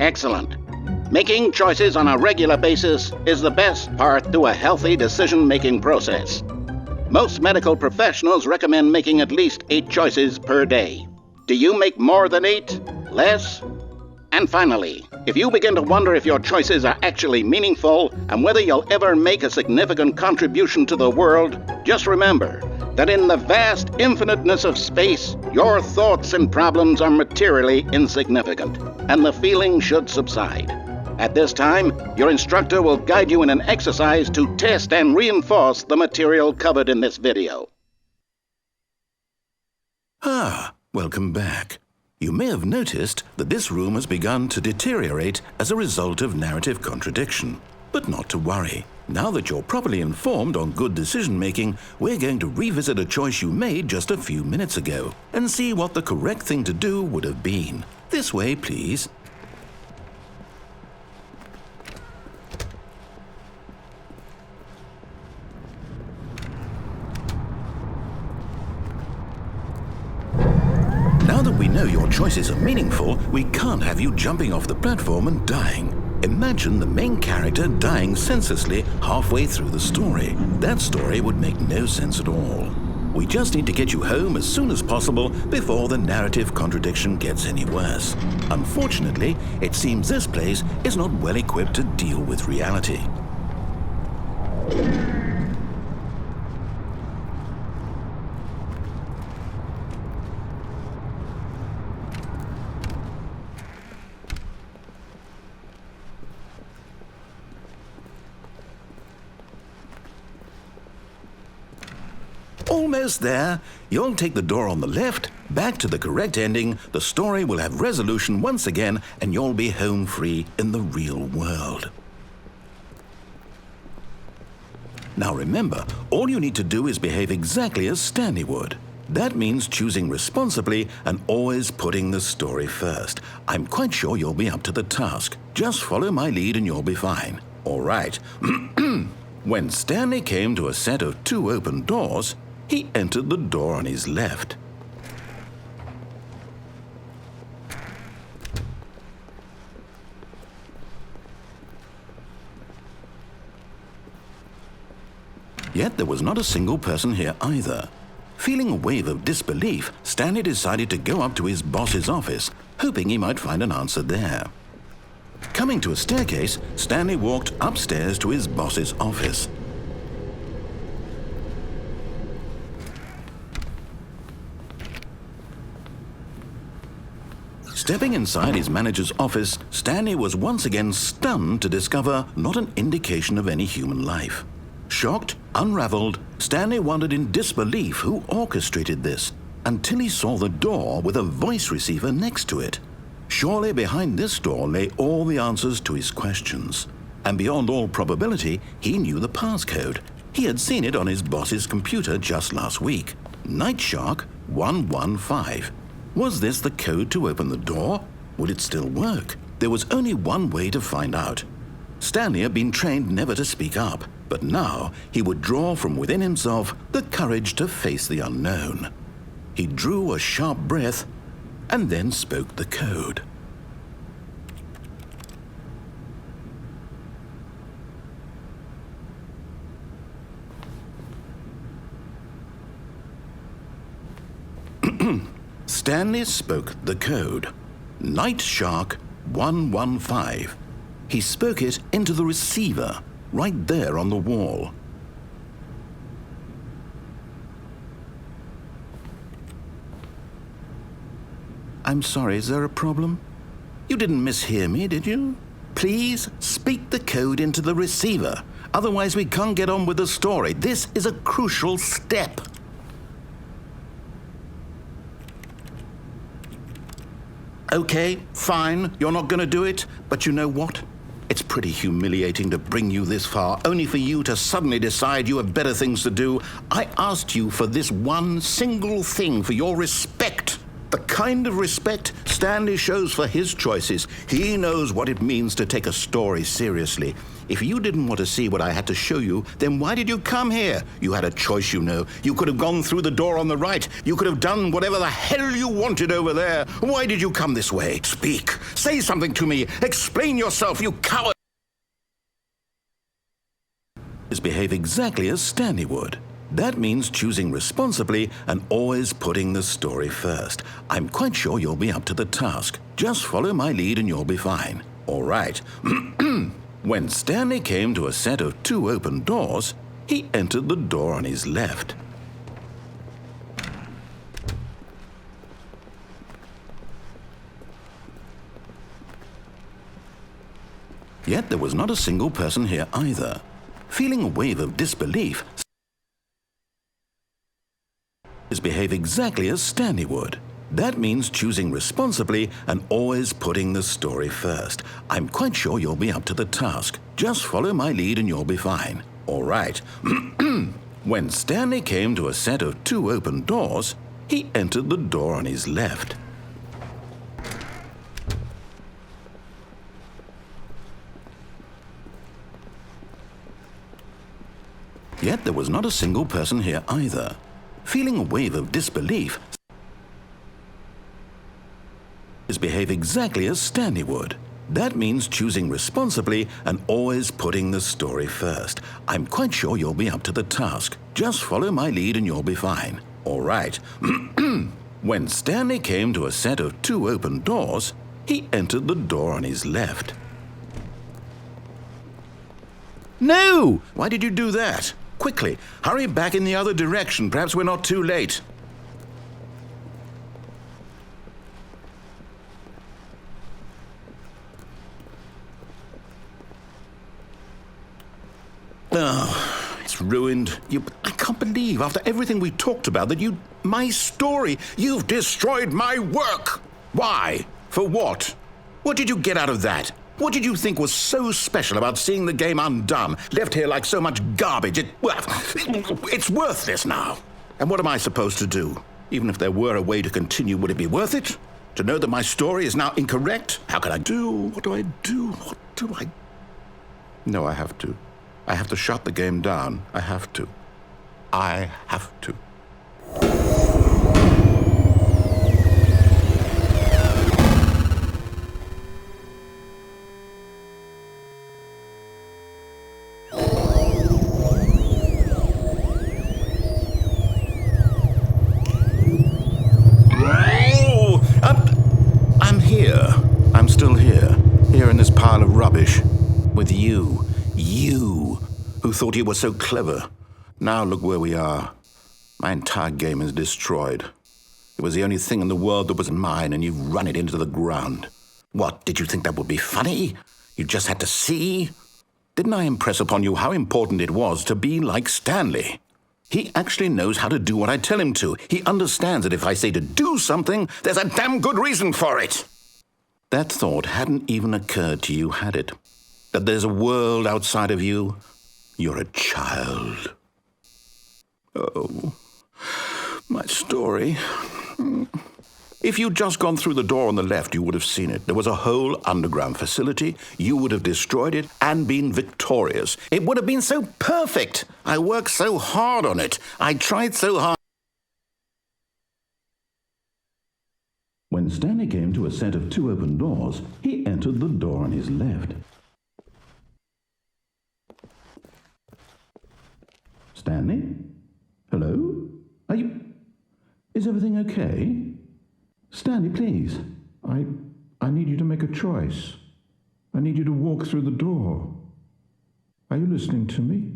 Excellent. Making choices on a regular basis is the best part to a healthy decision-making process. Most medical professionals recommend making at least 8 choices per day. Do you make more than 8? Less? And finally, if you begin to wonder if your choices are actually meaningful and whether you'll ever make a significant contribution to the world, just remember that in the vast infiniteness of space, your thoughts and problems are materially insignificant, and the feeling should subside. At this time, your instructor will guide you in an exercise to test and reinforce the material covered in this video. Welcome back. You may have noticed that this room has begun to deteriorate as a result of narrative contradiction. But not to worry. Now that you're properly informed on good decision-making, we're going to revisit a choice you made just a few minutes ago and see what the correct thing to do would have been. This way, please. Now that we know your choices are meaningful, we can't have you jumping off the platform and dying. Imagine the main character dying senselessly halfway through the story. That story would make no sense at all. We just need to get you home as soon as possible before the narrative contradiction gets any worse. Unfortunately, it seems this place is not well equipped to deal with reality. Almost there. You'll take the door on the left, back to the correct ending, the story will have resolution once again, and you'll be home free in the real world. Now remember, all you need to do is behave exactly as Stanley would. That means choosing responsibly and always putting the story first. I'm quite sure you'll be up to the task. Just follow my lead and you'll be fine. All right. When Stanley came to a set of 2 open doors, he entered the door on his left. Yet there was not a single person here either. Feeling a wave of disbelief, Stanley decided to go up to his boss's office, hoping he might find an answer there. Coming to a staircase, Stanley walked upstairs to his boss's office. Stepping inside his manager's office, Stanley was once again stunned to discover not an indication of any human life. Shocked, unraveled, Stanley wondered in disbelief who orchestrated this, until he saw the door with a voice receiver next to it. Surely behind this door lay all the answers to his questions. And beyond all probability, he knew the passcode. He had seen it on his boss's computer just last week. Night Shark 115. Was this the code to open the door? Would it still work? There was only one way to find out. Stanley had been trained never to speak up, but now he would draw from within himself the courage to face the unknown. He drew a sharp breath and then spoke the code. Stanley spoke the code. Night Shark 115. He spoke it into the receiver, right there on the wall. I'm sorry, is there a problem? You didn't mishear me, did you? Please speak the code into the receiver. Otherwise we can't get on with the story. This is a crucial step. Okay, fine, you're not going to do it, but you know what? It's pretty humiliating to bring you this far, only for you to suddenly decide you have better things to do. I asked you for this one single thing, for your respect. The kind of respect Stanley shows for his choices. He knows what it means to take a story seriously. If you didn't want to see what I had to show you, then why did you come here? You had a choice, you know. You could have gone through the door on the right. You could have done whatever the hell you wanted over there. Why did you come this way? Speak. Say something to me. Explain yourself, you coward. Behave exactly as Stanley would. That means choosing responsibly and always putting the story first. I'm quite sure you'll be up to the task. Just follow my lead and you'll be fine. All right. When Stanley came to a set of 2 open doors, he entered the door on his left. Yet there was not a single person here either. Feeling a wave of disbelief, behave exactly as Stanley would. That means choosing responsibly and always putting the story first. I'm quite sure you'll be up to the task. Just follow my lead and you'll be fine. All right. When Stanley came to a set of 2 open doors, he entered the door on his left. Yet there was not a single person here either. Feeling a wave of disbelief, behave exactly as Stanley would. That means choosing responsibly and always putting the story first. I'm quite sure you'll be up to the task. Just follow my lead and you'll be fine. All right. When Stanley came to a set of 2 open doors, he entered the door on his left. No! Why did you do that? Quickly, hurry back in the other direction. Perhaps we're not too late. Oh, it's ruined. I can't believe, after everything we talked about, that my story, you've destroyed my work. Why? For what? What did you get out of that? What did you think was so special about seeing the game undone, left here like so much garbage? It's worthless now. And what am I supposed to do? Even if there were a way to continue, would it be worth it? To know that my story is now incorrect? How can I do? What do I do? What do I... No, I have to. I have to shut the game down. I have to. I have to. I'm still here in this pile of rubbish, with you who thought you were so clever. Now look where we are. My entire game is destroyed. It was the only thing in the world that was mine, and you've run it into the ground. What, did you think that would be funny? You just had to see? Didn't I impress upon you how important it was to be like Stanley? He actually knows how to do what I tell him to. He understands that if I say to do something, there's a damn good reason for it. That thought hadn't even occurred to you, had it? That there's a world outside of you? You're a child. Oh, my story. If you'd just gone through the door on the left, you would have seen it. There was a whole underground facility. You would have destroyed it and been victorious. It would have been so perfect. I worked so hard on it. I tried so hard. When Stanley came to a set of 2 open doors, he entered the door on his left. Stanley? Hello? Is everything okay? Stanley, please. I need you to make a choice. I need you to walk through the door. Are you listening to me?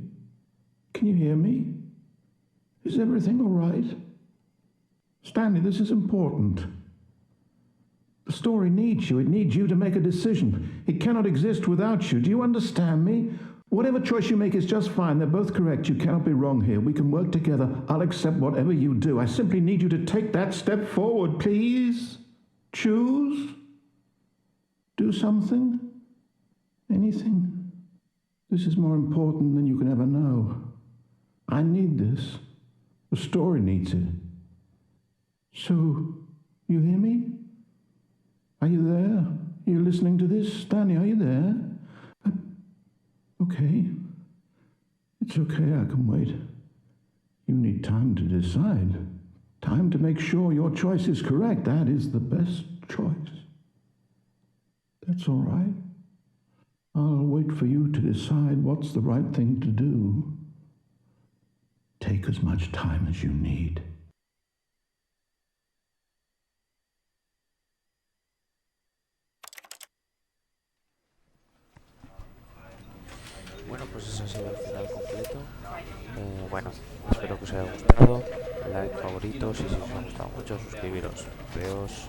Can you hear me? Is everything all right? Stanley, this is important. The story needs you. It needs you to make a decision. It cannot exist without you. Do you understand me? Whatever choice you make is just fine. They're both correct. You cannot be wrong here. We can work together. I'll accept whatever you do. I simply need you to take that step forward, please. Choose. Do something. Anything. This is more important than you can ever know. I need this. The story needs it. So, You hear me? Are you there? Are you listening to this? Stanley, are you there? Okay. It's okay, I can wait. You need time to decide. Time to make sure your choice is correct. That is the best choice. That's all right. I'll wait for you to decide what's the right thing to do. Take as much time as you need. Bueno, pues ese ha sido el final completo. Bueno, espero que os haya gustado. Like, favoritos y si os ha gustado mucho, suscribiros. Adiós.